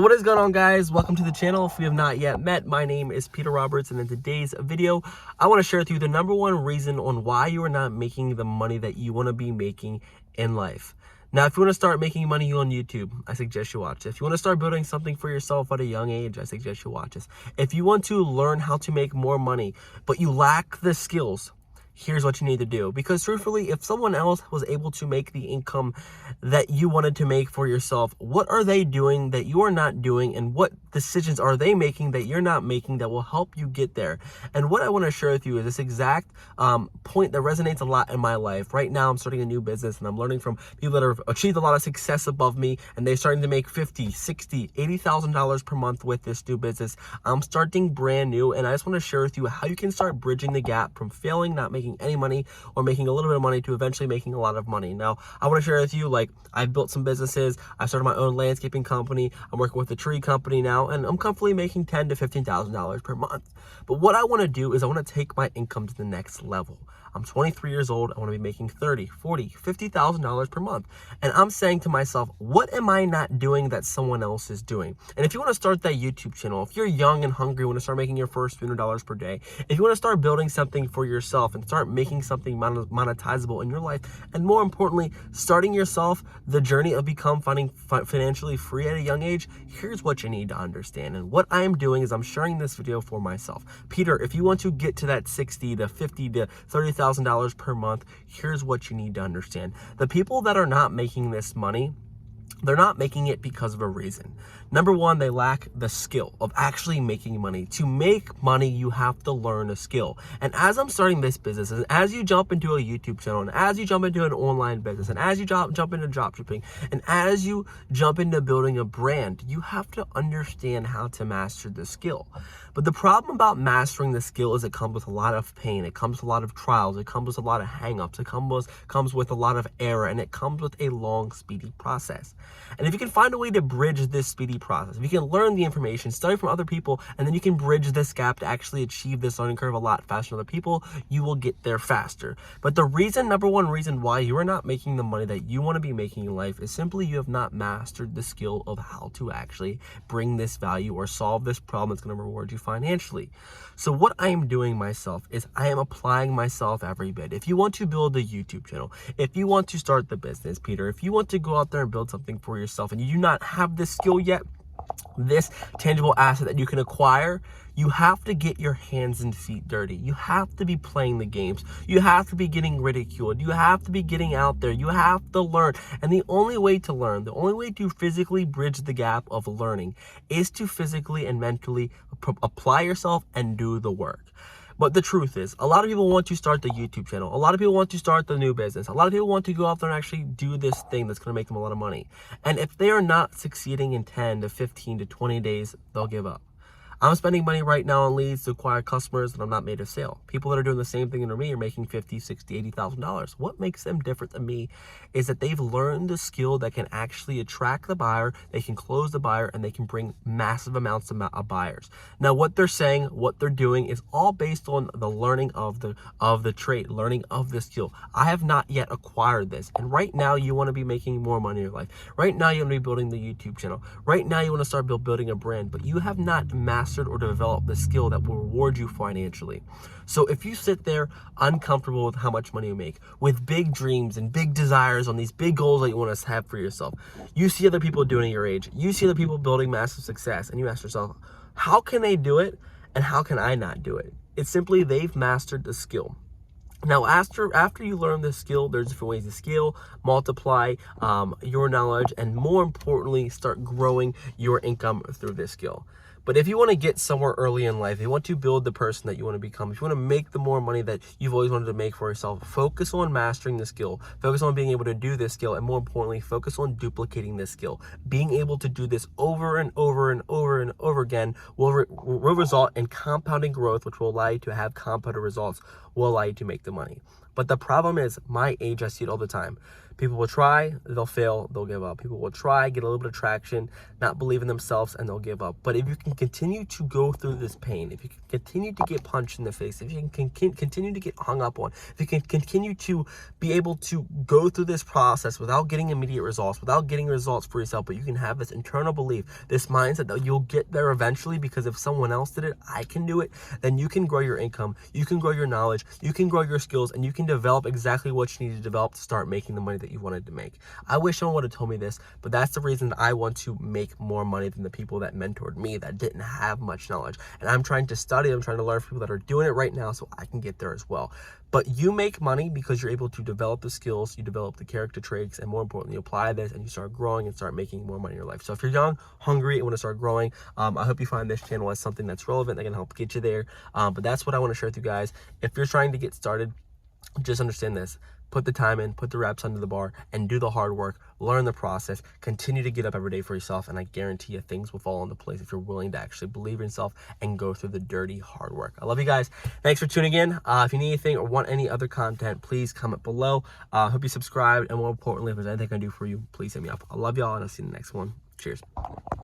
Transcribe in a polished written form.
What is going on, guys? Welcome to the channel. If we have not yet met, my name is Peter Roberts, and in today's video I want to share with you the number one reason on why you are not making the money that you want to be making in life. Now, if you want to start making money on YouTube, I suggest you watch this. If you want to start building something for yourself at a young age, I suggest you watch this. If you want to learn how to make more money but you lack the skills, here's what you need to do. Because truthfully, if someone else was able to make the income that you wanted to make for yourself, what are they doing that you are not doing, and what decisions are they making that you're not making that will help you get there? And what I want to share with you is this exact point that resonates a lot in my life. Right now, I'm starting a new business and I'm learning from people that have achieved a lot of success above me, and they're starting to make $50,000, $60,000, $80,000 per month with this new business. I'm starting brand new, and I just want to share with you how you can start bridging the gap from failing, not making any money, or making a little bit of money, to eventually making a lot of money. Now, I want to share with you, I've built some businesses. I started my own landscaping company. I'm working with a tree company now, and I'm comfortably making $10,000 to $15,000 per month. But what I want to do is I want to take my income to the next level. I'm 23 years old. I want to be making $30,000, $40,000, $50,000 per month. And I'm saying to myself, what am I not doing that someone else is doing? And if you want to start that YouTube channel, if you're young and hungry, want to start making your first $200 per day, if you want to start building something for yourself and start making something monetizable in your life, and more importantly, starting yourself the journey of becoming financially free at a young age, here's what you need to understand. And what I am doing is I'm sharing this video for myself. Peter, if you want to get to that $60,000 to $50,000 to $30,000 per month, here's what you need to understand. The people that are not making this money, they're not making it because of a reason. Number one, they lack the skill of actually making money. To make money, you have to learn a skill. And as I'm starting this business, and as you jump into a YouTube channel, and as you jump into an online business, and as you jump into dropshipping, and as you jump into building a brand, you have to understand how to master the skill. But the problem about mastering the skill is it comes with a lot of pain. It comes with a lot of trials. It comes with a lot of hangups. It comes with a lot of error, and it comes with a long, speedy process. And if you can find a way to bridge this speedy process, if you can learn the information, study from other people, and then you can bridge this gap to actually achieve this learning curve a lot faster than other people, you will get there faster. But the number one reason why you are not making the money that you want to be making in life is simply you have not mastered the skill of how to actually bring this value or solve this problem that's going to reward you financially. So what I am doing myself is I am applying myself every bit. If you want to build a YouTube channel, if you want to start the business, Peter, if you want to go out there and build something for yourself and you do not have this skill yet, this tangible asset that you can acquire, you have to get your hands and feet dirty. You have to be playing the games. You have to be getting ridiculed. You have to be getting out there. You have to learn. And the only way to learn, the only way to physically bridge the gap of learning is to physically and mentally apply yourself and do the work. But the truth is, a lot of people want to start the YouTube channel. A lot of people want to start the new business. A lot of people want to go out there and actually do this thing that's going to make them a lot of money. And if they are not succeeding in 10 to 15 to 20 days, they'll give up. I'm spending money right now on leads to acquire customers that I'm not made of sale. People that are doing the same thing under me are making $50,000, $60,000, $80,000. What makes them different than me is that they've learned the skill that can actually attract the buyer, they can close the buyer, and they can bring massive amounts of buyers. Now, what they're saying, what they're doing is all based on the learning of the trade, learning of the skill. I have not yet acquired this. And right now, you want to be making more money in your life. Right now, you want to be building the YouTube channel. Right now, you want to start building a brand, but you have not mastered or develop the skill that will reward you financially. So if you sit there uncomfortable with how much money you make, with big dreams and big desires on these big goals that you want to have for yourself, you see other people doing it your age, you see other people building massive success, and you ask yourself, how can they do it and how can I not do it? It's simply they've mastered the skill. Now, after you learn this skill, there's different ways to scale, multiply your knowledge, and more importantly, start growing your income through this skill. But if you want to get somewhere early in life, if you want to build the person that you want to become, if you want to make the more money that you've always wanted to make for yourself, focus on mastering the skill, focus on being able to do this skill, and more importantly, focus on duplicating this skill. Being able to do this over and over and over and over again will result in compounding growth, which will allow you to have compounded results, will allow you to make the money. But the problem is, my age, I see it all the time. People will try, they'll fail, they'll give up. People will try, get a little bit of traction, not believe in themselves, and they'll give up. But if you can continue to go through this pain, if you can continue to get punched in the face, if you can continue to get hung up on, if you can continue to be able to go through this process without getting immediate results, without getting results for yourself, but you can have this internal belief, this mindset that you'll get there eventually, because if someone else did it, I can do it, then you can grow your income, you can grow your knowledge, you can grow your skills, and you can develop exactly what you need to develop to start making the money that you wanted to make. I wish someone would have told me this, but that's the reason that I want to make more money than the people that mentored me that didn't have much knowledge. And I'm trying to study, I'm trying to learn from people that are doing it right now so I can get there as well. But you make money because you're able to develop the skills, you develop the character traits, and more importantly, you apply this and you start growing and start making more money in your life. So if you're young, hungry, and want to start growing, I hope you find this channel as something that's relevant, that can help get you there. But that's what I want to share with you guys. If you're trying to get started, just understand this. Put the time in, put the reps under the bar, and do the hard work. Learn the process. Continue to get up every day for yourself, and I guarantee you things will fall into place if you're willing to actually believe in yourself and go through the dirty hard work. I love you guys. Thanks for tuning in. If you need anything or want any other content, please comment below. Hope you subscribe, and more importantly, if there's anything I can do for you, please hit me up. I love y'all, and I'll see you in the next one. Cheers.